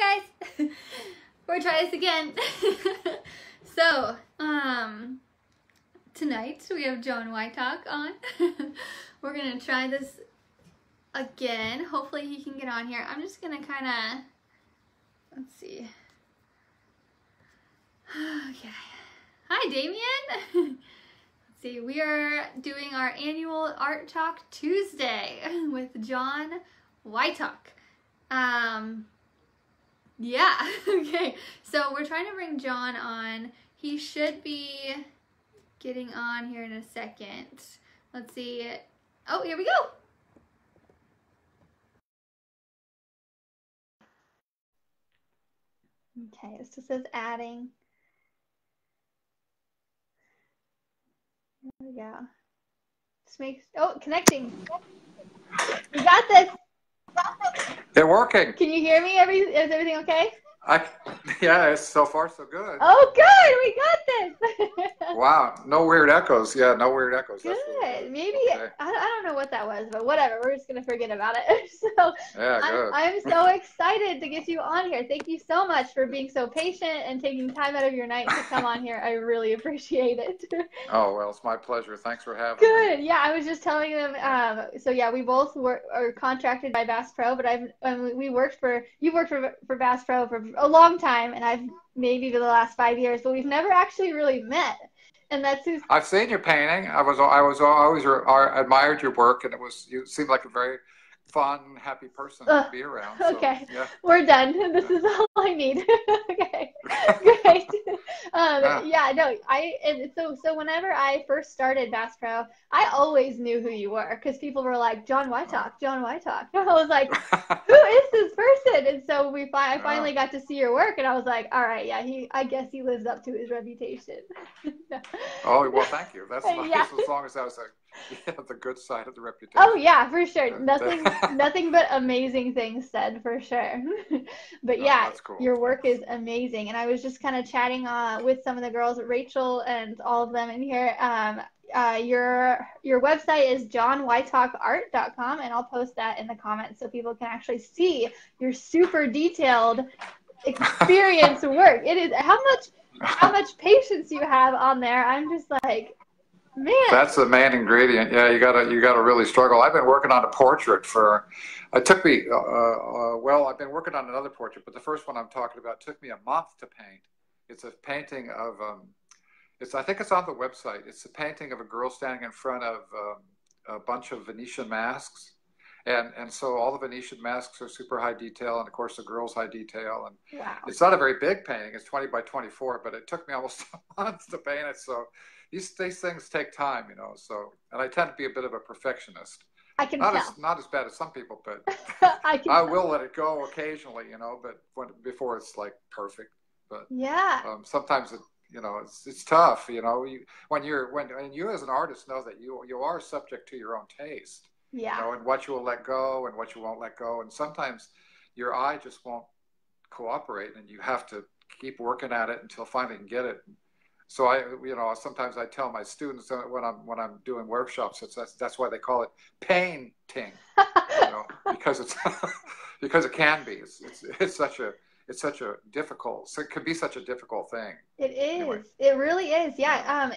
Hi guys! We're trying this again. So, tonight we have John Whytock on. We're gonna try this again. Hopefully he can get on here. I'm just gonna kinda, let's see. Okay. Hi Damien! Let's see, we are doing our annual Art Talk Tuesday with John Whytock. Yeah, okay. So we're trying to bring John on. He should be getting on here in a second. Let's see. Oh, here we go. Okay, this just says adding. There we go. Just makes, oh, connecting. We got this. They're working. Can you hear me? Is everything okay? Yeah, it's so far so good. Oh, good. We got this. Wow, no weird echoes. Yeah, no weird echoes. Good. Really good. Maybe Okay. I don't know what that was, but whatever. We're just gonna forget about it. So Yeah, good. I'm so excited to get you on here. Thank you so much for being so patient and taking time out of your night to come on here. I really appreciate it. Oh well, it's my pleasure. Thanks for having me. Good. Yeah, I was just telling them. So yeah, we both are contracted by Bass Pro, but you worked for Bass Pro for a long time, and I've maybe for the last 5 years, but we've never actually really met. And that's who's... I've seen your painting. I always admired your work, and you seemed like a very fun, happy person to be around. So, okay, yeah. We're done. This is all I need. Okay, great. Yeah, no, so whenever I first started Bass Pro, I always knew who you were because people were like, John Whytock, John Whytock. I was like, who is this person? And so I finally got to see your work, and I was like, all right, yeah, I guess he lives up to his reputation. Oh well, thank you. That's nice, yeah. as long as that was the good side of the reputation. Oh yeah, for sure. Nothing but amazing things said, for sure. But yeah, that's cool. Your work is amazing. And I was just kind of chatting with some of the girls, Rachel and all of them in here. Your website is johnwhytockart.com, and I'll post that in the comments so people can actually see your super detailed experience work. It is how much patience you have on there. I'm just like, man. That's the main ingredient. Yeah, you gotta really struggle. I've been working on a portrait it took me, well, I've been working on another portrait, but the first one I'm talking about took me a month to paint. It's a painting of, I think it's on the website. It's a painting of a girl standing in front of a bunch of Venetian masks. And so all the Venetian masks are super high detail, and of course the girl's high detail. And wow. It's not a very big painting. It's 20 by 24, but it took me almost a month to paint it. So these things take time, you know. So, and I tend to be a bit of a perfectionist. I can tell. Not as bad as some people, but I will let it go occasionally, you know. But before it's like perfect. But yeah, sometimes it's tough, you know. When you as an artist know that you are subject to your own taste. Yeah. You know, and what you will let go and what you won't let go. And sometimes your eye just won't cooperate, and you have to keep working at it until finally you can get it. So sometimes I tell my students when I'm doing workshops, that's why they call it painting, you know, because it can be. It's such a difficult. So it could be such a difficult thing. It is. Anyway. It really is. Yeah.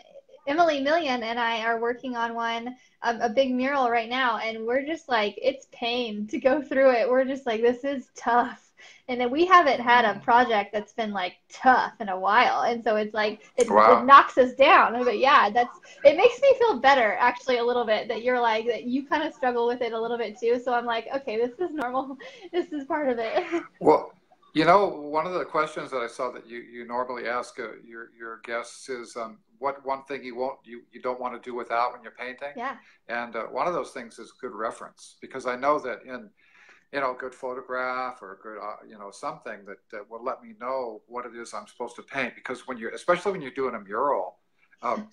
Emily Million and I are working on a big mural right now, and we're just like, it's pain to go through it. We're just like, this is tough. And then we haven't had a project that's been like tough in a while. And so it's like, it knocks us down. But yeah, it makes me feel better actually a little bit that you're like, that you kind of struggle with it a little bit too. So I'm like, okay, this is normal. This is part of it. Well, you know, one of the questions that I saw that you normally ask your guests is what one thing you don't want to do without when you're painting. Yeah. And one of those things is good reference, because I know that in a good photograph or a good something that will let me know what it is I'm supposed to paint. Because especially when you're doing a mural,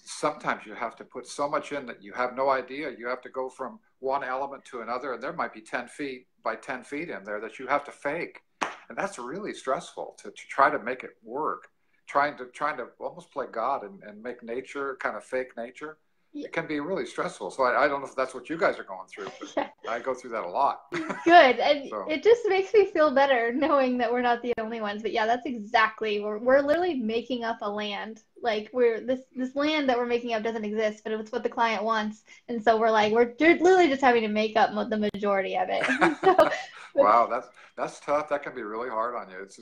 sometimes you have to put so much in that you have no idea. You have to go from one element to another, and there might be 10 feet by 10 feet in there that you have to fake. And that's really stressful to try to make it work, trying to almost play God and make nature, kind of fake nature. it can be really stressful. So I don't know if that's what you guys are going through, but Yeah. I go through that a lot. Good. And So, it just makes me feel better knowing that we're not the only ones. But yeah, that's exactly we're literally making up a land. Like we're this land that we're making up doesn't exist, but it's what the client wants. And so we're like we're literally just having to make up the majority of it. So, but wow, that's tough. That can be really hard on you. It's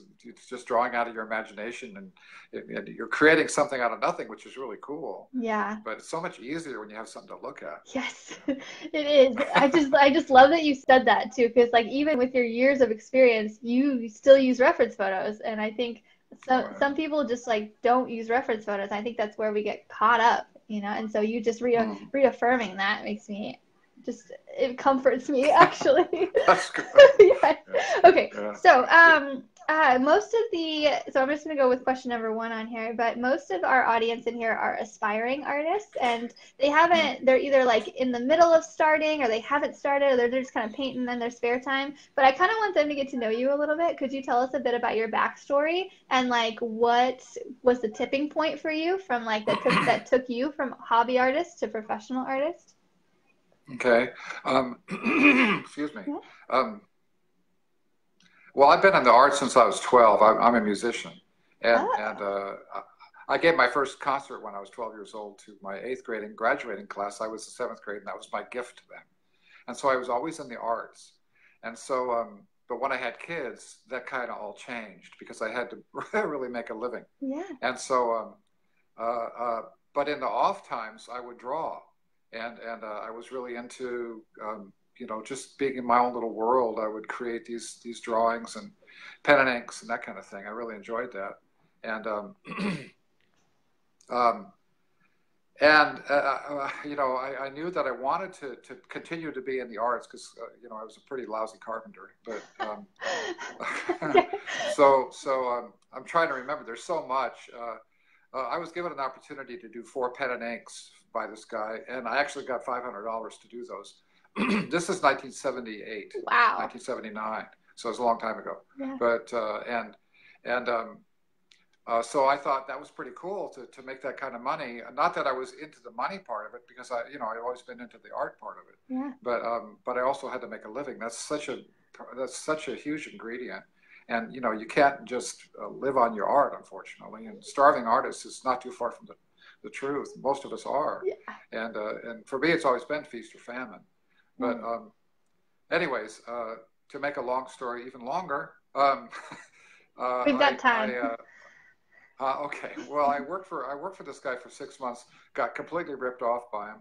just drawing out of your imagination, and you're creating something out of nothing, which is really cool. yeah. But it's so much easier when you have something to look at. Yes, it is. I just love that you said that too, because like even with your years of experience, you still use reference photos, and I think Oh, some people just like don't use reference photos. I think that's where we get caught up, and so you just yeah. reaffirming that makes me just it comforts me actually. That's good. Yeah. Yeah, Okay. yeah. So, so I'm just going to go with question number one on here, but most of our audience in here are aspiring artists and they're either like in the middle of starting or they haven't started or they're just kind of painting in their spare time. But I kind of want them to get to know you a little bit. Could you tell us a bit about your backstory and like what was the tipping point for you from like that took you from hobby artist to professional artist? Okay. Excuse me. Yeah. Um, well, I've been in the arts since I was 12. I'm a musician, and Oh, I gave my first concert when I was 12 years old to my eighth grade and graduating class. I was the seventh grade, and that was my gift to them. And so I was always in the arts. And so, but when I had kids, that kind of all changed because I had to really make a living. yeah. And so, but in the off times, I would draw, and I was really into just being in my own little world. I would create these drawings and pen and inks and that kind of thing. I really enjoyed that, and um, I knew that I wanted to continue to be in the arts because I was a pretty lousy carpenter, but Okay. I'm trying to remember. There's so much. I was given an opportunity to do 4 pen and inks by this guy, and I actually got $500 to do those. This is 1978, Wow. 1979, so it's a long time ago. Yeah. But and so I thought that was pretty cool to make that kind of money. Not that I was into the money part of it, because I've always been into the art part of it. Yeah. But I also had to make a living. That's such a huge ingredient. And you can't just live on your art, unfortunately. And starving artists is not too far from the truth. Most of us are. Yeah. And for me, it's always been feast or famine. But anyways, to make a long story even longer, We've got time. okay. Well, I worked for this guy for 6 months. Got completely ripped off by him.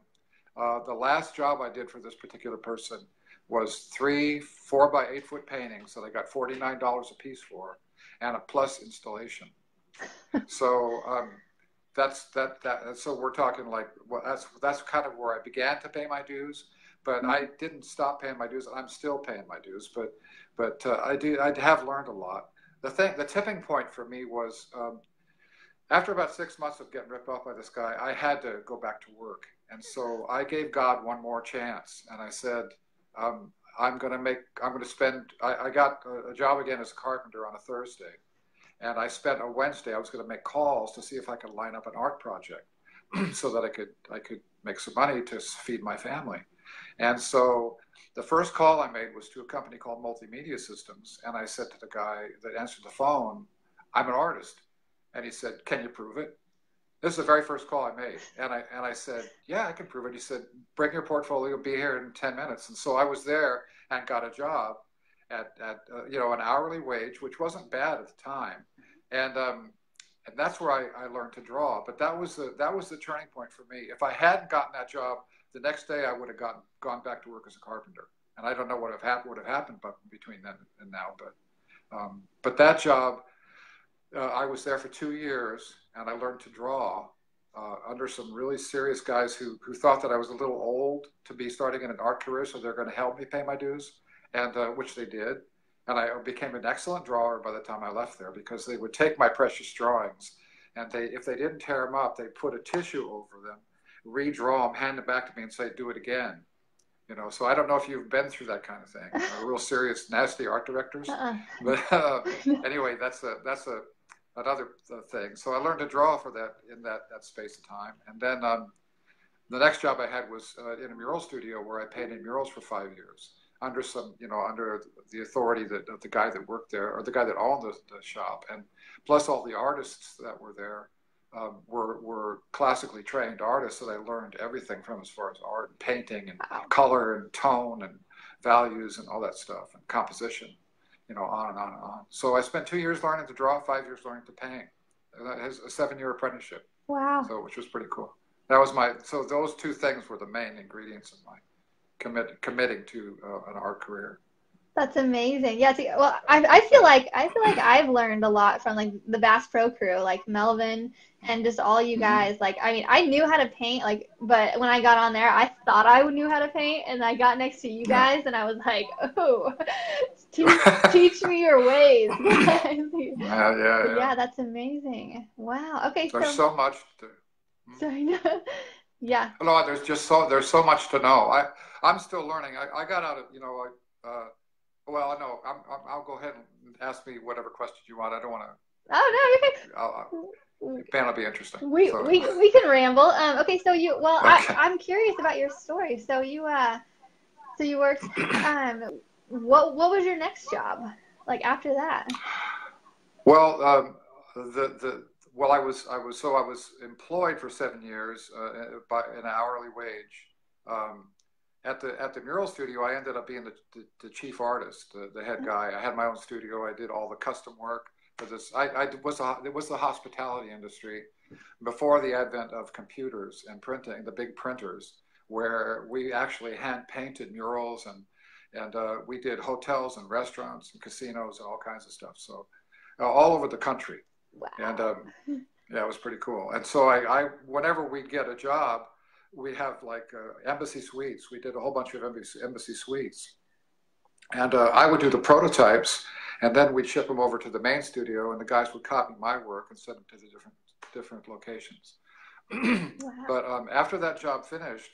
The last job I did for this particular person was 3 4 by 8 foot paintings that I got $49 a piece for, and a plus installation. So so we're talking like, well, that's kind of where I began to pay my dues. But I didn't stop paying my dues. I'm still paying my dues. But I have learned a lot. The tipping point for me was after about 6 months of getting ripped off by this guy, I had to go back to work. And so I gave God one more chance. And I said, I got a job again as a carpenter on a Thursday. And I spent a Wednesday, I was going to make calls to see if I could line up an art project so that I could make some money to feed my family. And so the first call I made was to a company called Multimedia Systems. And I said to the guy that answered the phone, I'm an artist. And he said, can you prove it? This is the very first call I made. And I said, yeah, I can prove it. He said, bring your portfolio, be here in 10 minutes. And so I was there and got a job at an hourly wage, which wasn't bad at the time. And that's where I learned to draw. But that was the turning point for me. If I hadn't gotten that job, the next day I would have gone back to work as a carpenter. And I don't know what would have happened between then and now. But that job, I was there for 2 years, and I learned to draw under some really serious guys who thought that I was a little old to be starting in an art career, so they're going to help me pay my dues, and which they did. And I became an excellent drawer by the time I left there, because they would take my precious drawings, and if they didn't tear them up, they'd put a tissue over them, redraw them, hand them back to me, and say, do it again. So I don't know if you've been through that kind of thing. Real serious, nasty art directors. But anyway, that's another thing. So I learned to draw for that in that space of time, and then The next job I had was in a mural studio where I painted murals for 5 years under some, under the authority of the guy that worked there, or the guy that owned the shop, and plus all the artists that were there were classically trained artists that I learned everything from as far as art and painting and color and tone and values and all that stuff and composition, on and on and on. So I spent 2 years learning to draw, 5 years learning to paint. That has a 7-year apprenticeship. Wow. So, which was pretty cool. That was so those two things were the main ingredients of my committing to an art career. That's amazing. Yeah. Well, I feel like I've learned a lot from like the Bass Pro crew, like Melvin and just all you guys. Like, I mean, I knew how to paint, like, but when I got on there, I thought I knew how to paint, and I got next to you guys, and I was like, oh, teach me your ways. Yeah, that's amazing. Wow. Okay. There's so much to. Sorry. No. Yeah. No, there's so much to know. I'm still learning. I got out of well, no, I'll go ahead and ask me whatever questions you want. I don't want to. Oh no, you're okay. Will be interesting. We can ramble. Okay, so okay. I'm curious about your story. So you worked. What was your next job like after that? Well, I was employed for 7 years by an hourly wage. At the mural studio, I ended up being the chief artist, the head guy. I had my own studio. I did all the custom work for this. It was the hospitality industry before the advent of computers and printing, the big printers, where we actually hand painted murals and we did hotels and restaurants and casinos and all kinds of stuff. So all over the country. Wow. And yeah, it was pretty cool. And so I whenever we'd get a job, we have like embassy suites. We did a whole bunch of embassy suites. And I would do the prototypes, and then we'd ship them over to the main studio, and the guys would copy my work and send them to the different locations. Wow. But after that job finished,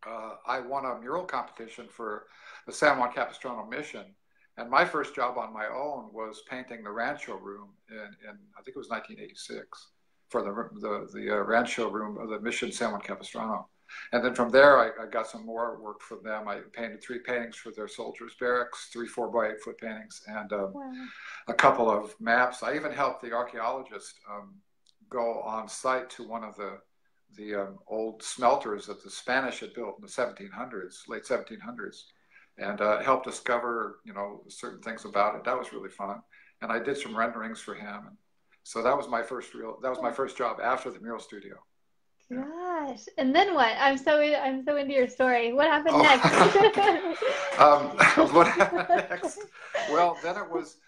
I won a mural competition for the San Juan Capistrano mission. And my first job on my own was painting the Rancho room in I think it was 1986. For the Rancho room of the Mission San Juan Capistrano. And then from there, I got some more work from them. I painted 3 paintings for their soldiers' barracks, 3 4-by-8 foot paintings, and wow. A couple of maps. I even helped the archaeologist go on site to one of the old smelters that the Spanish had built in the 1700s, late 1700s, and helped discover, certain things about it. That was really fun. And I did some renderings for him. So that was my first job after the mural studio. Gosh. And then what? I'm so into your story. What happened next? What happened next? Well, then it was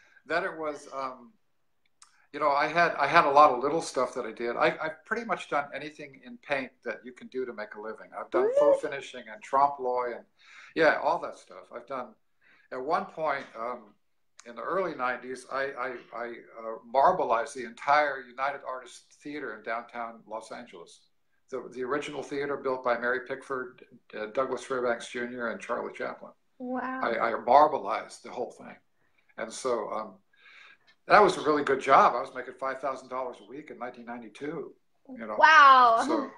I had a lot of little stuff that I did. I've pretty much done anything in paint that you can do to make a living. I've done faux finishing and trompe l'oeil and yeah, all that stuff. I've done at one point in the early 90s, I marbleized the entire United Artists Theater in downtown Los Angeles. The original theater built by Mary Pickford, Douglas Fairbanks Jr., and Charlie Chaplin. Wow. I marbleized the whole thing. And so that was a really good job. I was making $5,000 a week in 1992. Wow. So,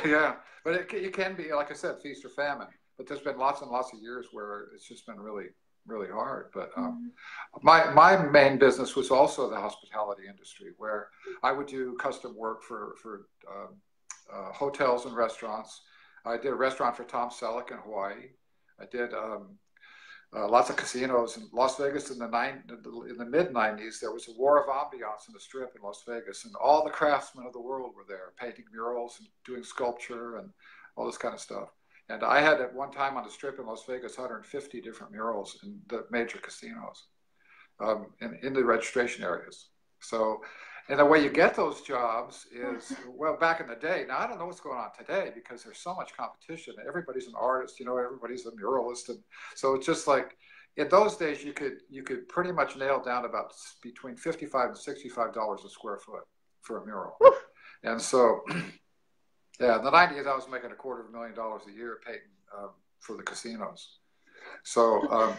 yeah. But it can be, like I said, feast or famine. But there's been lots and lots of years where it's just been really hard. But my main business was also the hospitality industry, where I would do custom work for hotels and restaurants. I did a restaurant for Tom Selleck in Hawaii. I did lots of casinos in Las Vegas in the mid 90s. There was a war of ambiance in the Strip in Las Vegas, and all the craftsmen of the world were there, painting murals and doing sculpture and all this kind of stuff. And I had at one time on the Strip in Las Vegas 150 different murals in the major casinos, in the registration areas. So, and the way you get those jobs is, well, back in the day, now I don't know what's going on today because there's so much competition. Everybody's an artist, everybody's a muralist. And so it's just like, in those days, you could pretty much nail down about between $55 and $65 a square foot for a mural. And so, yeah, in the 90s, I was making $250,000 a year painting for the casinos. So,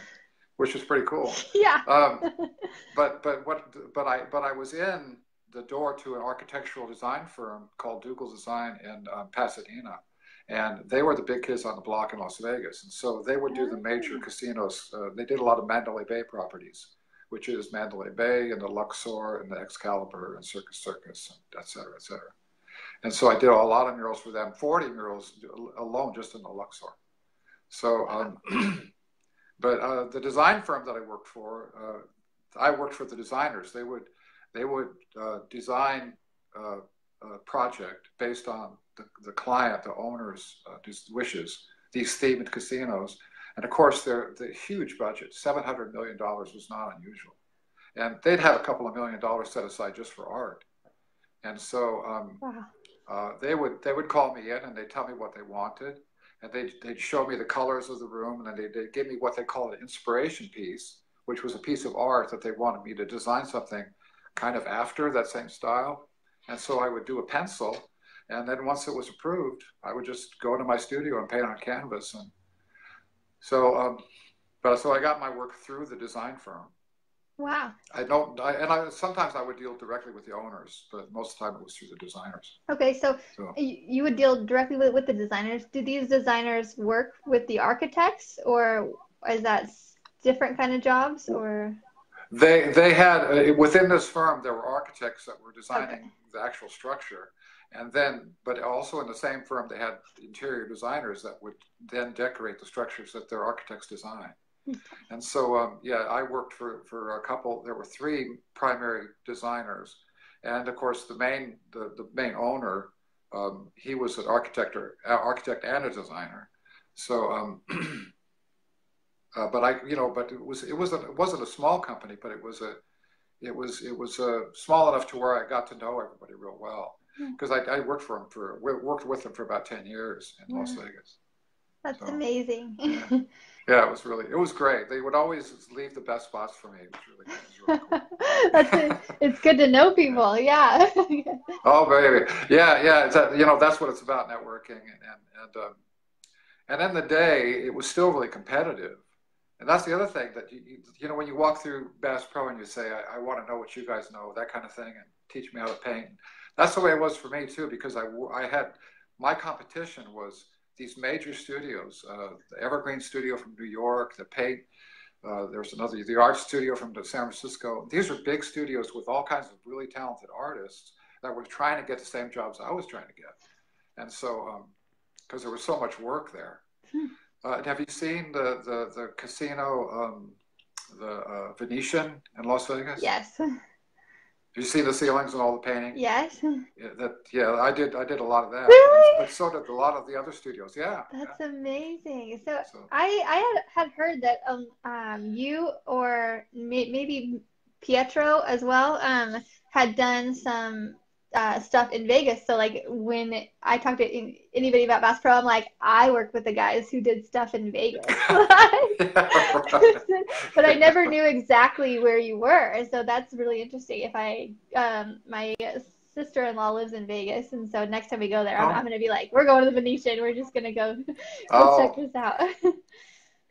which was pretty cool. Yeah. But I was in the door to an architectural design firm called Dougal Design in Pasadena, And they were the big kids on the block in Las Vegas. And so they would do the major casinos. They did a lot of Mandalay Bay properties, which is Mandalay Bay and the Luxor and the Excalibur and Circus Circus, and et cetera, et cetera. And so I did a lot of murals for them, 40 murals alone just in the Luxor. So, but the design firm that I worked for the designers. They would design a project based on the client, the owner's wishes, these themed casinos. And of course, the huge budget, $700 million was not unusual. And they'd have a couple of $1 million set aside just for art. And so they would call me in and they'd tell me what they wanted. And they'd show me the colors of the room, and then they'd give me what they call an inspiration piece, which was a piece of art that they wanted me to design something kind of after that same style. And so I would do a pencil, and then once it was approved, I would just go into my studio and paint on canvas. And so, so I got my work through the design firm. Wow. Sometimes I would deal directly with the owners, but most of the time it was through the designers. Okay, so you would deal directly with the designers. Do these designers work with the architects, or is that different kind of jobs? Or they had within this firm there were architects that were designing the actual structure, and then but also in the same firm they had interior designers that would then decorate the structures that their architects designed. And so, I worked for a couple. There were 3 primary designers, and of course, the main owner, he was an architect and a designer. So, but it wasn't a small company, but it was small enough to where I got to know everybody real well, because I worked with them for about 10 years in Las Vegas. That's amazing. Yeah, it was great. They would always leave the best spots for me. It was really cool. It's good to know people. Yeah. Oh, baby. Yeah. That's what it's about, networking. And in the day, it was still really competitive. And that's the other thing that, when you walk through Bass Pro and you say, I want to know what you guys know, that kind of thing, and teach me how to paint. That's the way it was for me, too, because my competition was these major studios, the Evergreen Studio from New York, there's the Art Studio from San Francisco. These are big studios with all kinds of really talented artists that were trying to get the same jobs I was trying to get. And so, because there was so much work there. Have you seen the casino, the Venetian in Las Vegas? Yes. Have you seen the ceilings and all the painting? Yes. I did a lot of that. Really? But so did a lot of the other studios. Yeah. That's amazing. So I had heard that you or maybe Pietro as well had done some stuff in Vegas. So like when I talk to anybody about Bass Pro, I'm like, I work with the guys who did stuff in Vegas. But I never knew exactly where you were. And so that's really interesting. My sister-in-law lives in Vegas, and so next time we go there, I'm going to be like, we're going to the Venetian. We're just going to go check this out.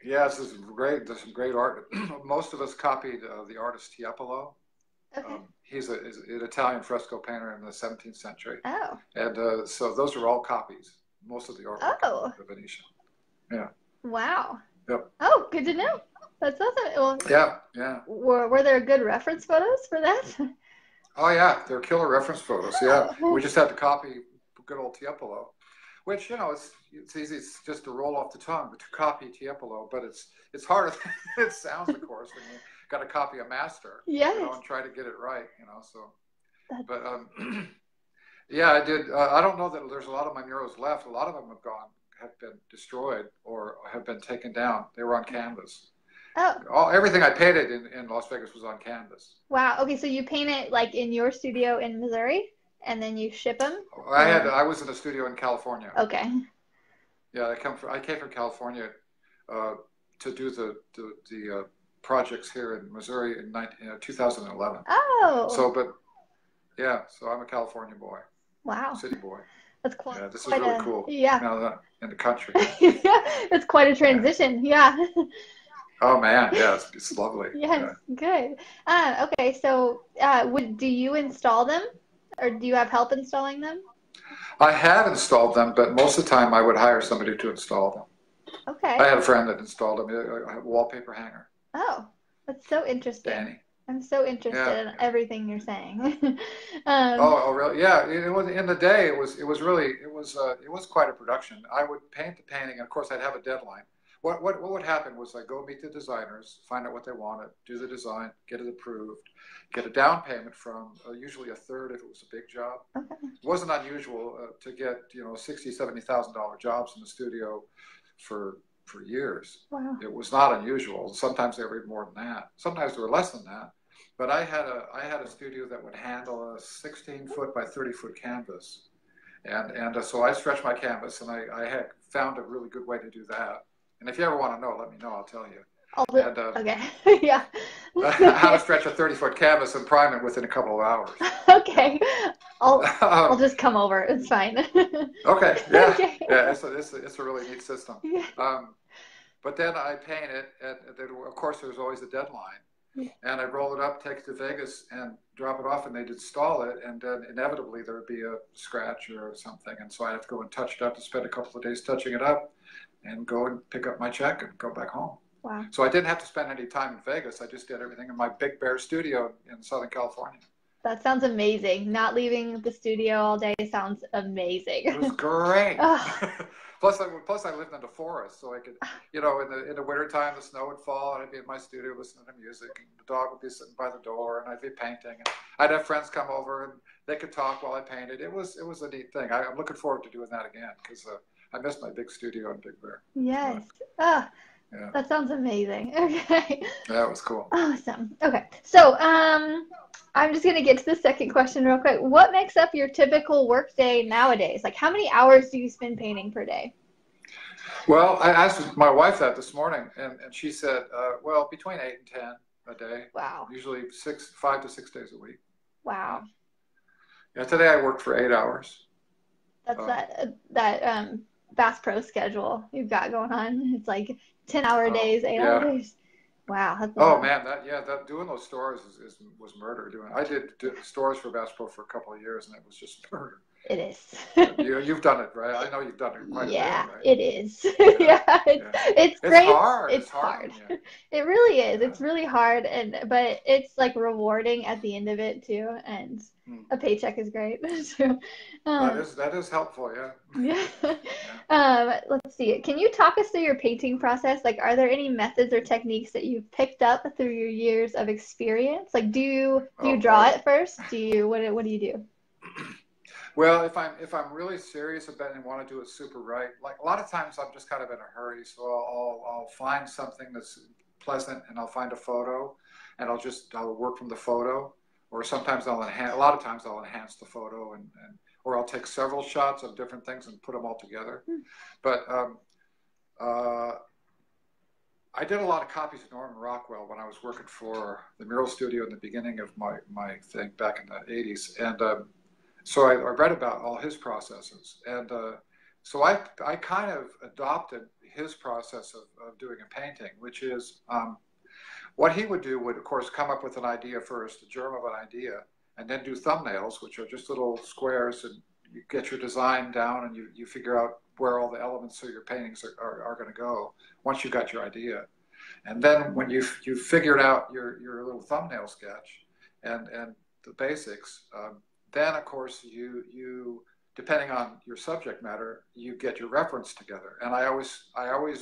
Yeah, this is great. There's some great art. Most of us copied the artist Tiepolo. Okay. He's an Italian fresco painter in the 17th century. Oh. And so those are all copies. Most of the art of the Venetian. Yeah. Wow. Yep. Oh, good to know. That's awesome. Well, yeah. Were there good reference photos for that? Oh, yeah. They're killer reference photos, yeah. We just had to copy good old Tiepolo, which, it's easy. It's just to roll off the tongue to copy Tiepolo, but it's harder than it sounds, of course, when you got to copy a master, and try to get it right, so. But, yeah, I did. I don't know that there's a lot of my murals left. A lot of them have been destroyed or have been taken down. They were on canvas. Oh. Everything I painted in Las Vegas was on canvas. Wow. Okay, so you paint it like in your studio in Missouri, and then you ship them? I was in a studio in California. Okay. Yeah, I came from California to do the projects here in Missouri in 2011. Oh. So I'm a California boy. Wow. City boy. That's cool. Yeah, this is really cool. Yeah. Now in the country. It's quite a transition. Yeah. Oh man, yeah, it's lovely. Yes, good. Okay, so do you install them, or do you have help installing them? I have installed them, but most of the time I would hire somebody to install them. Okay. I had a friend that installed them, a wallpaper hanger. Oh, that's so interesting. Danny. I'm so interested in Yeah. everything you're saying. Oh, really? Yeah. It was in the day. It was quite a production. I would paint the painting, and of course, I'd have a deadline. What would happen was I go meet the designers, find out what they wanted, do the design, get it approved, get a down payment from usually a third if it was a big job. Okay. It wasn't unusual to get $60,000, $70,000 jobs in the studio for years. Wow. It was not unusual. Sometimes they were even more than that. Sometimes they were less than that. But I had a studio that would handle a 16-foot by 30-foot canvas, and so I stretched my canvas, and I had found a really good way to do that. And if you ever want to know, let me know. I'll tell you. Okay. Yeah. How to stretch a 30-foot canvas and prime it within a couple of hours. Okay. I'll just come over. It's fine. Okay. Yeah. Okay. Yeah. It's a really neat system. Yeah. But then I paint it, and then of course there's always a deadline. And I roll it up, take it to Vegas, and drop it off, and they'd install it, and then inevitably there would be a scratch or something, and so I'd have to go and touch it up, and spend a couple of days touching it up, and go and pick up my check and go back home. Wow. So I didn't have to spend any time in Vegas. I just did everything in my Big Bear studio in Southern California. That sounds amazing. Not leaving the studio all day sounds amazing. It was great. Plus I lived in the forest, so I could, in the wintertime, the snow would fall, and I'd be in my studio listening to music, and the dog would be sitting by the door, and I'd be painting, and I'd have friends come over, and they could talk while I painted. It was a neat thing. I'm looking forward to doing that again, because I miss my big studio in Big Bear. Yes. Yeah. That sounds amazing. Okay. Yeah, it was cool. Awesome. Okay. So, I'm just going to get to the second question real quick. What makes up your typical work day nowadays? Like, how many hours do you spend painting per day? Well, I asked my wife that this morning, and she said, well, between 8 and 10 a day. Wow. Usually 5 to 6 days a week. Wow. Yeah, today I worked for 8 hours. That's that Bass Pro schedule you've got going on. It's like 10-hour days, 8-hour days. Wow. That's man, that doing those stores was murder. I did stores for Bass Pro for a couple of years, and it was just murder. It is. You've done it, right? I know you've done it quite a bit, right? It is. It's great. Hard. It's hard. It really is. It's really hard, but it's like rewarding at the end of it too, and a paycheck is great. So, that is helpful, yeah. Let's see. Can you talk us through your painting process? Like, are there any methods or techniques that you've picked up through your years of experience? Like, do you draw it first? What do you do? Well, if I'm really serious about it and want to do it super right, like a lot of times I'm just kind of in a hurry, so I'll find something that's pleasant, and I'll find a photo, and I'll work from the photo, or sometimes a lot of times I'll enhance the photo, or I'll take several shots of different things and put them all together. But I did a lot of copies of Norman Rockwell when I was working for the mural studio in the beginning of my thing back in the 80s, and so I read about all his processes, and so I kind of adopted his process of doing a painting, which is what he would do would, of course, come up with an idea first, the germ of an idea, and then do thumbnails, which are just little squares, and you get your design down, and you figure out where all the elements of your paintings are going to go once you got your idea. And then when you figured out your little thumbnail sketch and the basics, then, of course, you depending on your subject matter, you get your reference together. And I always,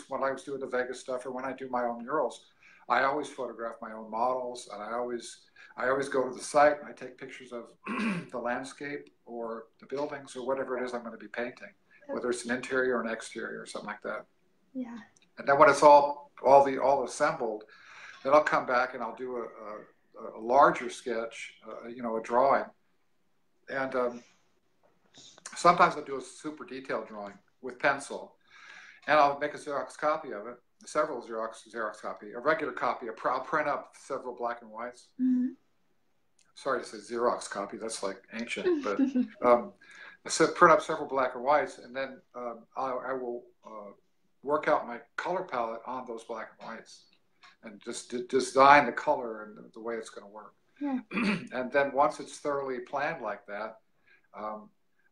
when I was doing the Vegas stuff, or when I do my own murals, I always photograph my own models, and I always go to the site and I take pictures of the landscape or the buildings or whatever it is I'm going to be painting, whether it's an interior or an exterior or something like that. Yeah. And then when it's all assembled, then I'll come back and I'll do a larger sketch, a drawing. And sometimes I'll do a super detailed drawing with pencil, and I'll make a Xerox copy of it, several Xerox copy, a regular copy. I'll print up several black and whites. Mm-hmm. Sorry to say Xerox copy, that's like ancient, but so print up several black and whites, and then I will work out my color palette on those black and whites, and just design the color and the way it's going to work. Yeah. And then once it's thoroughly planned like that,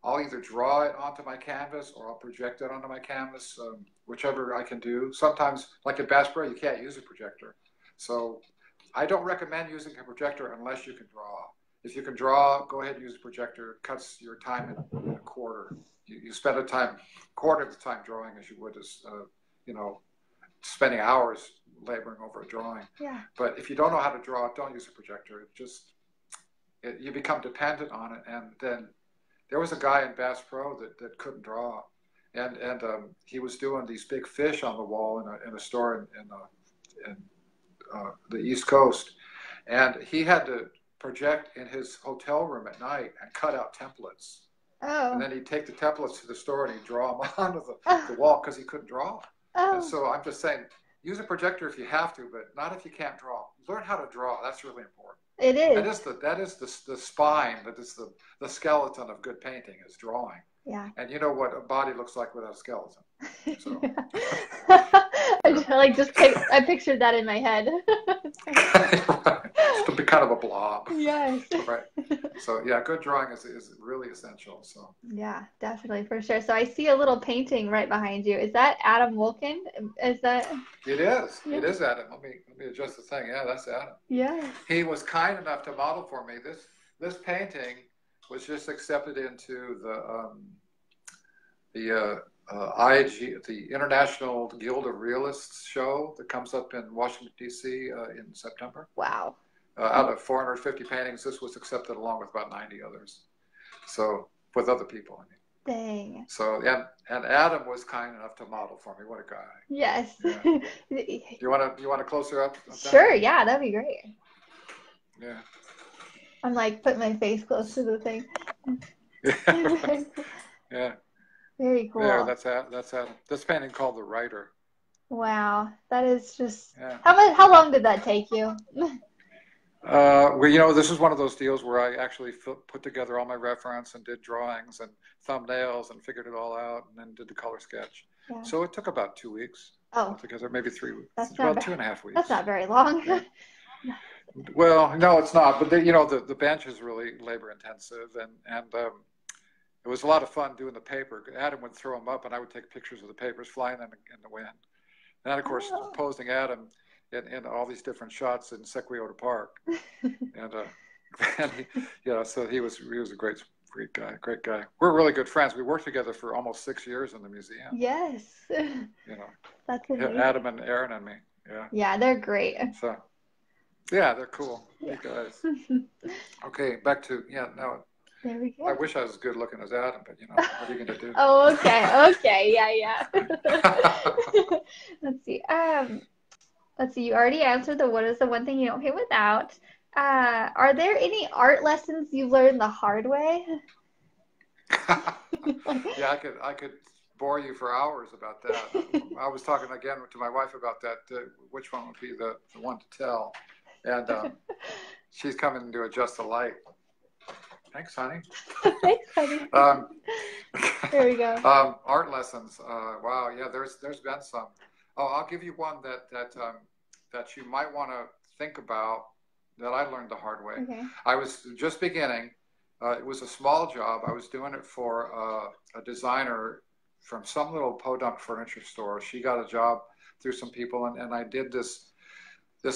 I'll either draw it onto my canvas or I'll project it onto my canvas, whichever I can do. Sometimes, like at Bass Pro, you can't use a projector. So I don't recommend using a projector unless you can draw. If you can draw, go ahead and use a projector. It cuts your time in a quarter. You spend quarter of the time drawing as you would as, you know, spending hours laboring over a drawing. Yeah. But if you don't know how to draw, don't use a projector. You become dependent on it. And then there was a guy in Bass Pro that couldn't draw, and he was doing these big fish on the wall in a store in the East Coast, and he had to project in his hotel room at night and cut out templates. Oh. And then he'd take the templates to the store and he'd draw them onto the wall because he couldn't draw. Oh. And so I'm just saying, use a projector if you have to, but not if you can't draw. Learn how to draw. That's really important. It is. That is the spine. That is the skeleton of good painting is drawing. Yeah. And you know what a body looks like without a skeleton. So. I pictured that in my head. It'll be kind of a blob. Yes. Right. So yeah, good drawing is really essential. So. Yeah, definitely, for sure. So I see a little painting right behind you. Is that Adam Wilkin? Is that? It is. Yeah. It is Adam. Let me adjust the thing. Yeah, that's Adam. Yeah. He was kind enough to model for me. This painting was just accepted into the IG, the International Guild of Realists show that comes up in Washington, D.C. In September. Wow. Out of 450 paintings, this was accepted along with about 90 others. So, with other people, I mean. Dang. So, and Adam was kind enough to model for me. What a guy. Yes. Yeah. You want to closer up? Sure, yeah, that'd be great. Yeah. I'm like putting my face close to the thing. Yeah. Very cool. Yeah, that's Adam. This painting called The Writer. Wow, that is just. Yeah. How long did that take you? Well, you know, this is one of those deals where I actually put together all my reference and did drawings and thumbnails and figured it all out and then did the color sketch. Yeah. So it took about 2 weeks. Oh. Together, maybe 3 weeks. That's about 2.5 weeks. That's not very long. Yeah. Well, no, it's not. But the bench is really labor intensive, and it was a lot of fun doing the paper. Adam would throw them up, and I would take pictures of the papers flying in the wind. And then, of course, posing Adam in all these different shots in Sequoia Park, and so he was a great guy. We're really good friends. We worked together for almost 6 years in the museum. Yes. That's amazing. Adam and Aaron and me. Yeah. Yeah, they're great. So, yeah, they're cool. Yeah. You guys. Okay, back to now. There we go. I wish I was as good looking as Adam, but what are you gonna do? Oh, okay, yeah. Let's see. You already answered what is the one thing you don't paint without. Are there any art lessons you've learned the hard way? Yeah, I could bore you for hours about that. I was talking again to my wife about that. Which one would be the one to tell? And she's coming to adjust the light. Thanks, honey. Thanks, honey. There we go. Art lessons. Wow. Yeah, there's been some. Oh, I'll give you one that you might want to think about that I learned the hard way. Okay. I was just beginning. It was a small job. I was doing it for a designer from some little podunk furniture store. She got a job through some people, and I did this in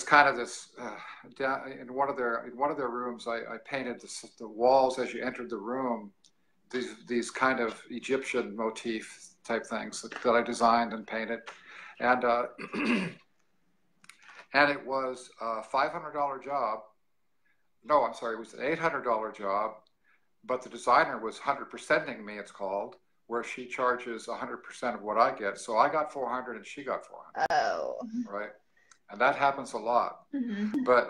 one of their rooms. I painted the walls as you entered the room. These kind of Egyptian motif type things that I designed and painted, and and it was a $500 job. No, I'm sorry, it was an $800 job, but the designer was 100%ing me. It's called, where she charges 100% of what I get. So I got 400 and she got 400. Oh. Right. And that happens a lot. Mm-hmm. But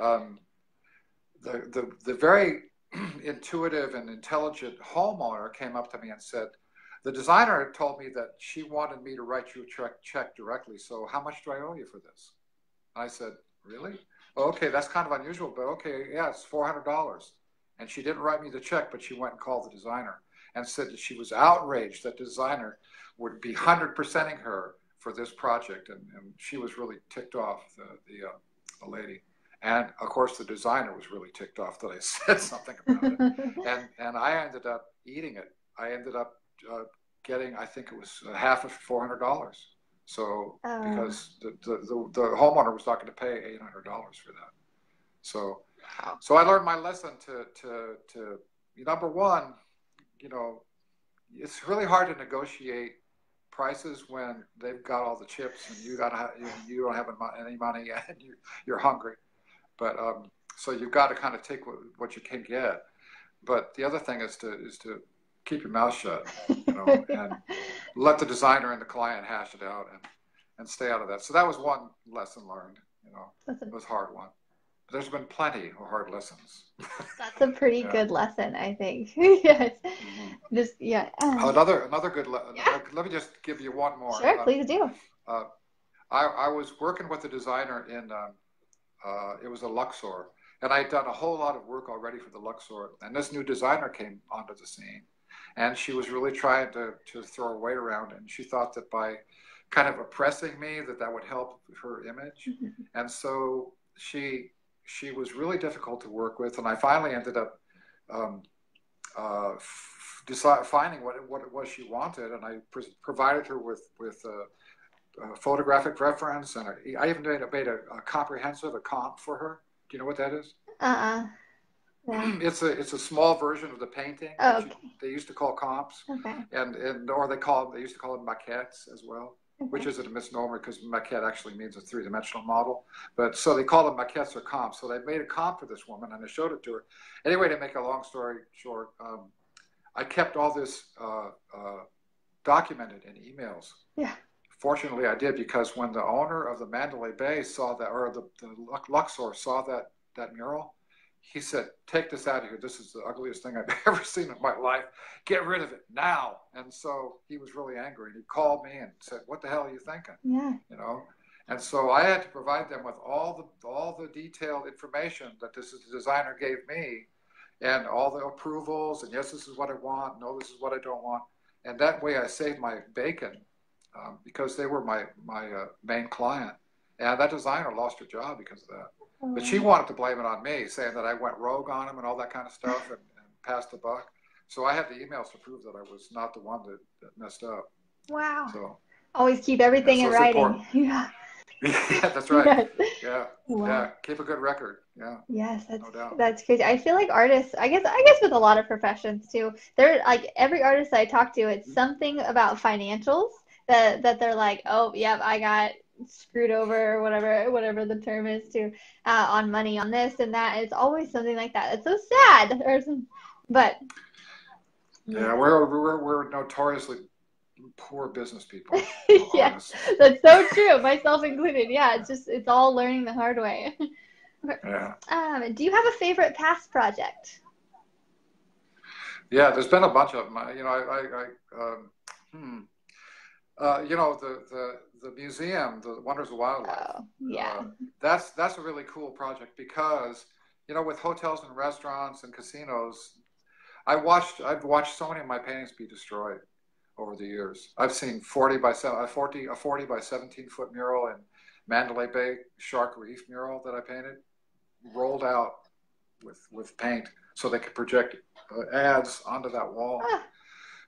the very intuitive and intelligent homeowner came up to me and said, the designer told me that she wanted me to write you a check directly. So how much do I owe you for this? I said, really? Well, okay, that's kind of unusual, but okay, yeah, it's $400. And she didn't write me the check, but she went and called the designer and said that she was outraged that the designer would be 100%ing her for this project, and she was really ticked off, the lady. And of course the designer was really ticked off that I said something about it. And I ended up eating it. I ended up getting, I think it was half of $400. So Oh, because the homeowner was not going to pay $800 for that. So wow. so I learned my lesson to number one, you know, it's really hard to negotiate prices when they've got all the chips and you don't have any money and you're hungry. But so you've got to kind of take what you can get. But the other thing is to keep your mouth shut, you know, and let the designer and the client hash it out and stay out of that. So that was one lesson learned, you know. It was a hard one. But there's been plenty of hard lessons. That's a pretty Yeah. good lesson, I think. Yes. Mm-hmm. Just yeah. Another good. Yeah. Let me just give you one more. Sure, please do. Uh, I was working with a designer in it was a Luxor, and I'd done a whole lot of work already for the Luxor, and this new designer came onto the scene, and she was really trying to throw her weight around, and she thought that by kind of oppressing me that would help her image, and so she was really difficult to work with, and I finally ended up finding what it was she wanted, and I provided her with photographic reference, and I even made a comprehensive, a comp for her. Do you know what that is? Yeah. It's a small version of the painting. Oh, okay. They used to call comps, Okay. or they used to call them maquettes as well, okay. Which is a misnomer because maquette actually means a three-dimensional model. But so they call them maquettes or comps. So they made a comp for this woman, and I showed it to her. Anyway, to make a long story short, I kept all this documented in emails. Yeah. Fortunately, I did, because when the owner of the Mandalay Bay saw that, or the Luxor saw that mural, he said, "Take this out of here. This is the ugliest thing I've ever seen in my life. Get rid of it now." And so he was really angry. He called me and said, "What the hell are you thinking?" Yeah. You know. And so I had to provide them with all the detailed information that this designer gave me, and all the approvals. And yes, this is what I want. No, this is what I don't want. And that way, I saved my bacon. Because they were my main client, and that designer lost her job because of that. Oh. But she wanted to blame it on me, saying that I went rogue on him and all that kind of stuff, and passed the buck. So I had the emails to prove that I was not the one that messed up. Wow. So always keep everything in writing. Yeah. Yeah, that's right. Yes. Yeah. Wow. Yeah. Keep a good record. Yeah. Yes, no doubt. That's crazy. I feel like artists, I guess with a lot of professions too, they're like, every artist I talk to, it's something about financials that they're like, oh, yep, I got screwed over, or whatever the term is, too, on money, on this and that. It's always something like that. It's so sad. But yeah, we're notoriously poor business people. Yes, that's so true. Myself included. Yeah, it's all learning the hard way. Yeah. Do you have a favorite past project? Yeah, there's been a bunch of them. You know, the museum, the Wonders of Wildlife. Oh, yeah. That's a really cool project because, you know, with hotels and restaurants and casinos, I've watched so many of my paintings be destroyed over the years. I've seen a 40 by 17-foot mural in Mandalay Bay Shark Reef mural that I painted, rolled out with paint so they could project ads onto that wall. Ah.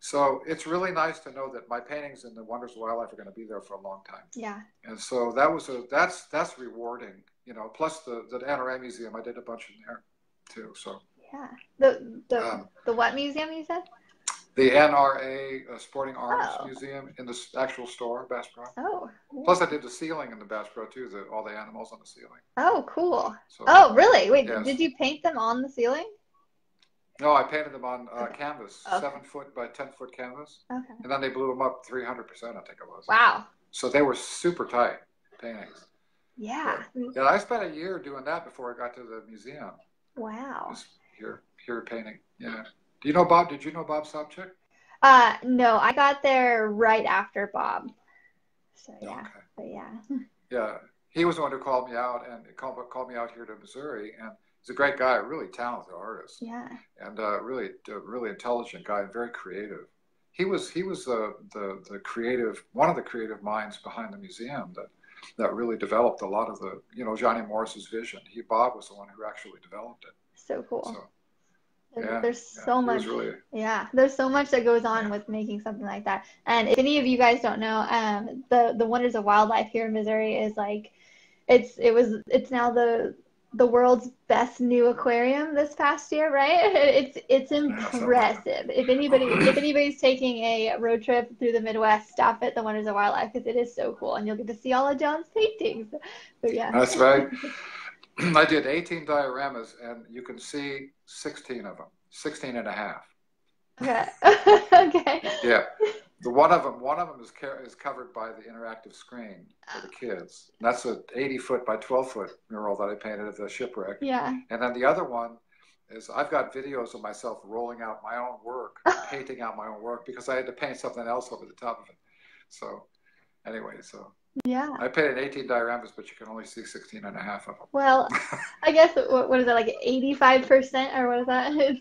So it's really nice to know that my paintings in the Wonders of Wildlife are going to be there for a long time. Yeah. And so that's rewarding, you know. Plus the NRA Museum, I did a bunch in there too. So yeah. The what museum you said? The NRA Sporting Arms Museum in the actual store, Bass Pro. Oh. Plus, I did the ceiling in the Bass Pro too. All the animals on the ceiling. Oh, cool. So, oh, really? Wait, yes. Did you paint them on the ceiling? No, I painted them on canvas, okay. 7-foot by 10-foot canvas. Okay. And then they blew them up 300%, I think it was. Wow. So they were super tight paintings. Yeah. But I spent a year doing that before I got to the museum. Wow. Just here painting. Yeah. Do you know Bob? Did you know Bob Sobchak? No, I got there right after Bob. So yeah. Okay. But yeah. Yeah. He was the one who called me out and called me out here to Missouri, and he's a great guy, a really talented artist. Yeah. And really intelligent guy, and very creative. He was the creative, one of the creative minds behind the museum that really developed a lot of the, you know, Johnny Morris's vision. Bob was the one who actually developed it. So cool. So, Yeah, There's yeah, so he much, was really, yeah, there's so much that goes on yeah. with making something like that. And if any of you guys don't know, the Wonders of Wildlife here in Missouri is like it's now the world's best new aquarium this past year, right? It's Yeah, something like that. impressive. If anybody's taking a road trip through the Midwest, stop at the Wonders of Wildlife because it is so cool and you'll get to see all of John's paintings. But yeah. That's right. I did 18 dioramas, and you can see 16 of them, 16 and a half. Okay. Okay. Yeah. One of them is covered by the interactive screen for the kids. That's an 80-foot by 12-foot mural that I painted at the shipwreck. Yeah. And then the other one is I've got videos of myself rolling out my own work, painting out my own work because I had to paint something else over the top of it. So anyway, so Yeah. I painted 18 dioramas, but you can only see 16 and a half of them. Well, I guess what is it, like 85% or what is that? It's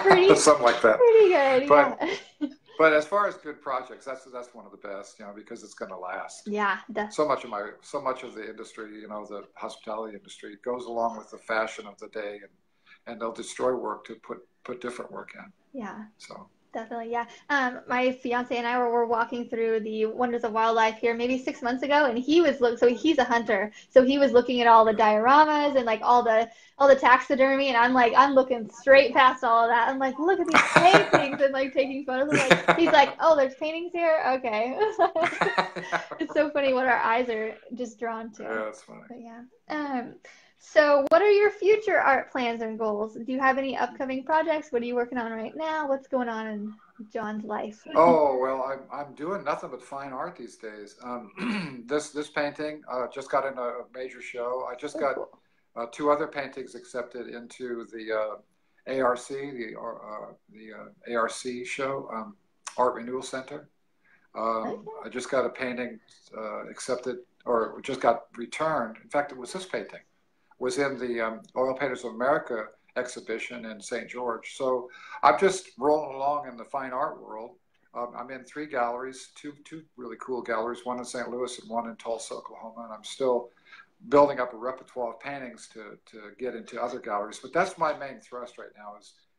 pretty Something like that. pretty good. But Yeah. but as far as good projects, that's one of the best, because it's going to last. Yeah, So much of the industry, the hospitality industry goes along with the fashion of the day, and they'll destroy work to put different work in. yeah. So Definitely, yeah. My fiance and I were walking through the Wonders of Wildlife here maybe 6 months ago, and so he's a hunter, so he was looking at all the dioramas and like all the taxidermy, and I'm looking straight past all of that. I'm like, look at these paintings, and like taking photos. He's like, oh, there's paintings here. Okay. It's so funny what our eyes are just drawn to. Yeah, that's funny. But yeah. So what are your future art plans and goals? Do you have any upcoming projects? What are you working on right now? What's going on in John's life? Oh, well, I'm doing nothing but fine art these days. This painting just got in a major show. I just got Cool. two other paintings accepted into the ARC, the ARC show, Art Renewal Center. Okay. I just got a painting accepted, or just got returned. In fact, it was this painting. Was in the Oil Painters of America exhibition in St. George. So I'm just rolling along in the fine art world. I'm in 3 galleries, two really cool galleries, one in St. Louis and one in Tulsa, Oklahoma, and I'm still building up a repertoire of paintings to get into other galleries. But that's my main thrust right now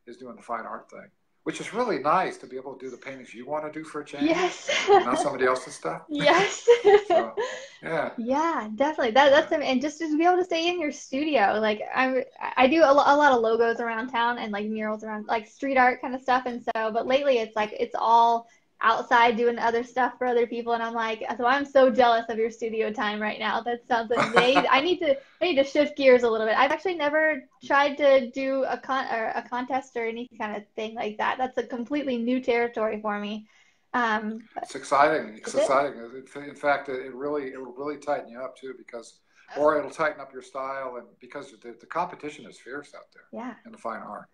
is doing the fine art thing, which is really nice to be able to do the paintings you want to do for a change. Yes. Not somebody else's stuff. Yes. So, yeah. Yeah, definitely. That's and just to be able to stay in your studio. Like I do a lot of logos around town and like murals around like street art kind of stuff. And so, but lately it's like it's all outside doing other stuff for other people. And I'm like, so I'm so jealous of your studio time right now. That sounds amazing. I need to shift gears a little bit. I've actually never tried to do a contest or any kind of thing like that. That's a completely new territory for me. It's exciting. It's Is it? exciting. In fact, it will really tighten you up too, or it'll tighten up your style, and because the competition is fierce out there Yeah. in the fine art.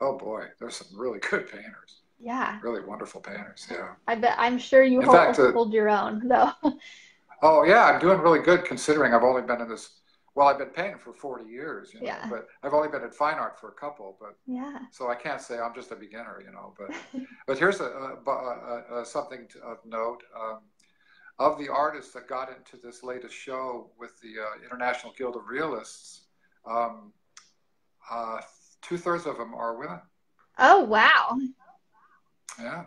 Oh boy, there's some really good painters, Yeah. really wonderful painters. Yeah. I'm sure you In fact, hold your own though. oh yeah, I'm doing really good considering I've only been in this. Well, I've been painting for 40 years, Yeah. but I've only been in fine art for a couple. But Yeah. so I can't say I'm just a beginner, But here's something of note. Of the artists that got into this latest show with the International Guild of Realists, 2/3 of them are women. Oh, wow. Yeah.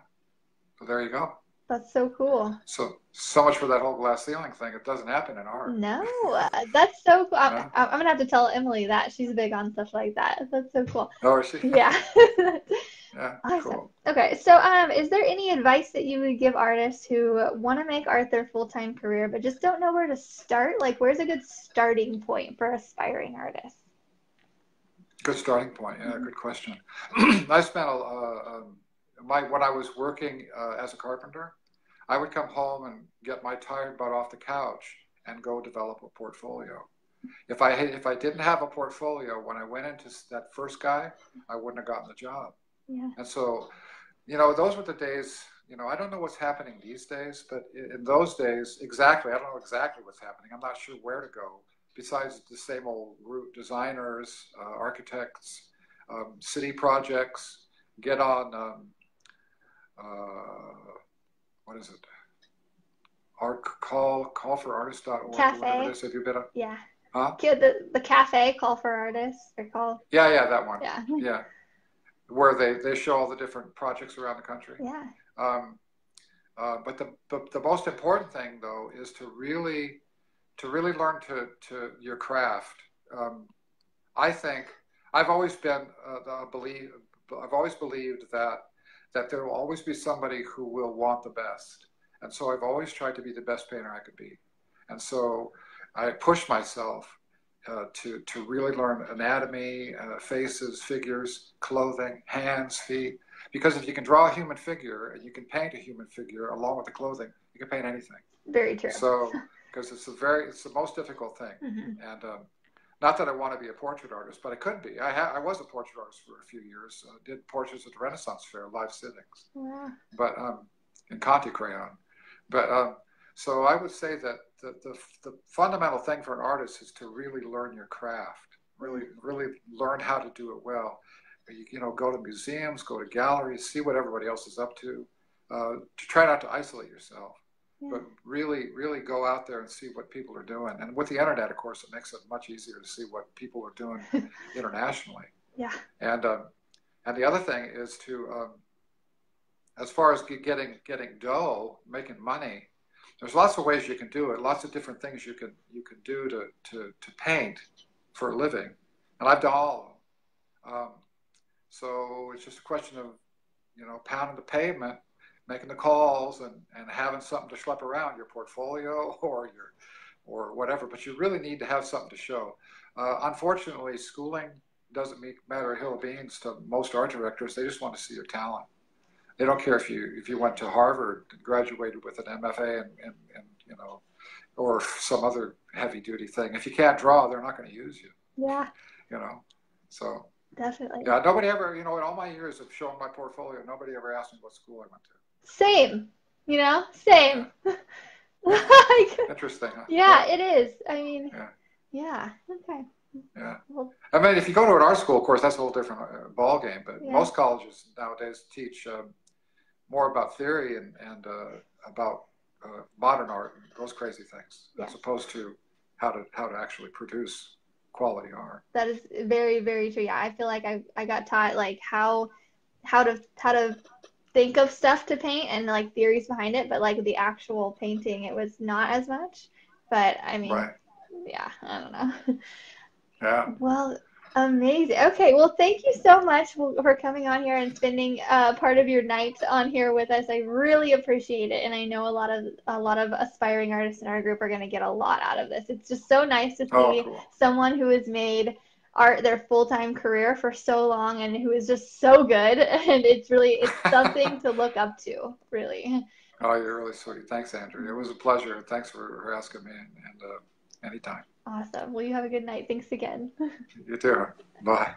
So there you go. That's so cool. So much for that whole glass ceiling thing. It doesn't happen in art. No, that's so cool. No? I'm gonna have to tell Emily that. She's big on stuff like that. That's so cool. Oh, is she? Yeah. Yeah, Awesome. cool. Okay, so is there any advice that you would give artists who want to make art their full-time career but just don't know where to start? Like, where's a good starting point for aspiring artists? Good starting point. Yeah, good question. I spent when I was working as a carpenter, I would come home and get my tired butt off the couch and go develop a portfolio. If I didn't have a portfolio when I went into that first guy, I wouldn't have gotten the job. Yeah. And so, those were the days. I don't know what's happening these days, but in those days, I don't know exactly what's happening. I'm not sure where to go besides the same old route: designers, architects, city projects. Get on. What is it? Callforartists.org. Cafe. Whatever it is. Have you been on? Yeah. Huh? The cafe, Call for Artists, or call. Yeah, that one. Yeah. Yeah. where they show all the different projects around the country. Yeah. But the most important thing though is to really learn to your craft. I think I've always believed that there will always be somebody who will want the best, and so I've always tried to be the best painter I could be, and so I pushed myself to really learn anatomy, faces, figures, clothing, hands, feet. Because if you can draw a human figure and you can paint a human figure along with the clothing, you can paint anything. Very true. So, because it's the most difficult thing. And not that I want to be a portrait artist, but I could be. I was a portrait artist for a few years. Did portraits at the Renaissance Fair, live sittings, but in Conte crayon. But so I would say that the fundamental thing for an artist is to really learn your craft, really learn how to do it well. You know, go to museums, go to galleries, see what everybody else is up to try not to isolate yourself, but really go out there and see what people are doing. And with the internet, of course, it makes it much easier to see what people are doing internationally. Yeah. And the other thing is to, as far as getting dough, making money, there's lots of ways you can do it. Lots of different things you can do to paint for a living, and I've done all of them. So it's just a question of, you know, pounding the pavement, making the calls, and having something to schlep around, your portfolio or whatever. But you really need to have something to show. Unfortunately, schooling doesn't matter a hill of beans to most art directors. They just want to see your talent. They don't care if you went to Harvard and graduated with an MFA and you know, or some other heavy duty thing. If you can't draw, they're not going to use you. Yeah. You know, so. Definitely. Yeah, nobody ever, you know, in all my years of showing my portfolio, nobody ever asked me what school I went to. Same, you know, same. Yeah. Like, interesting, huh? Yeah, it is. I mean, yeah. Okay. Yeah. Well, I mean, if you go to an art school, of course, that's a whole different ball game. But most colleges nowadays teach more about theory and about modern art and those crazy things, as opposed to how to actually produce quality art. That is very, very true. Yeah, I feel like I got taught like how to think of stuff to paint and like theories behind it, but like the actual painting, it was not as much. But I mean, yeah, I don't know. Yeah. Well, amazing. Okay, well, thank you so much for coming on here and spending part of your night on here with us. I really appreciate it, and I know a lot of aspiring artists in our group are going to get a lot out of this. It's just so nice to see someone who has made art their full-time career for so long and who is just so good, and it's something to look up to, really. Oh, you're really sweet. Thanks, Andrea. It was a pleasure. Thanks for asking me, and anytime. Awesome. Well, you have a good night. Thanks again. You too. Bye.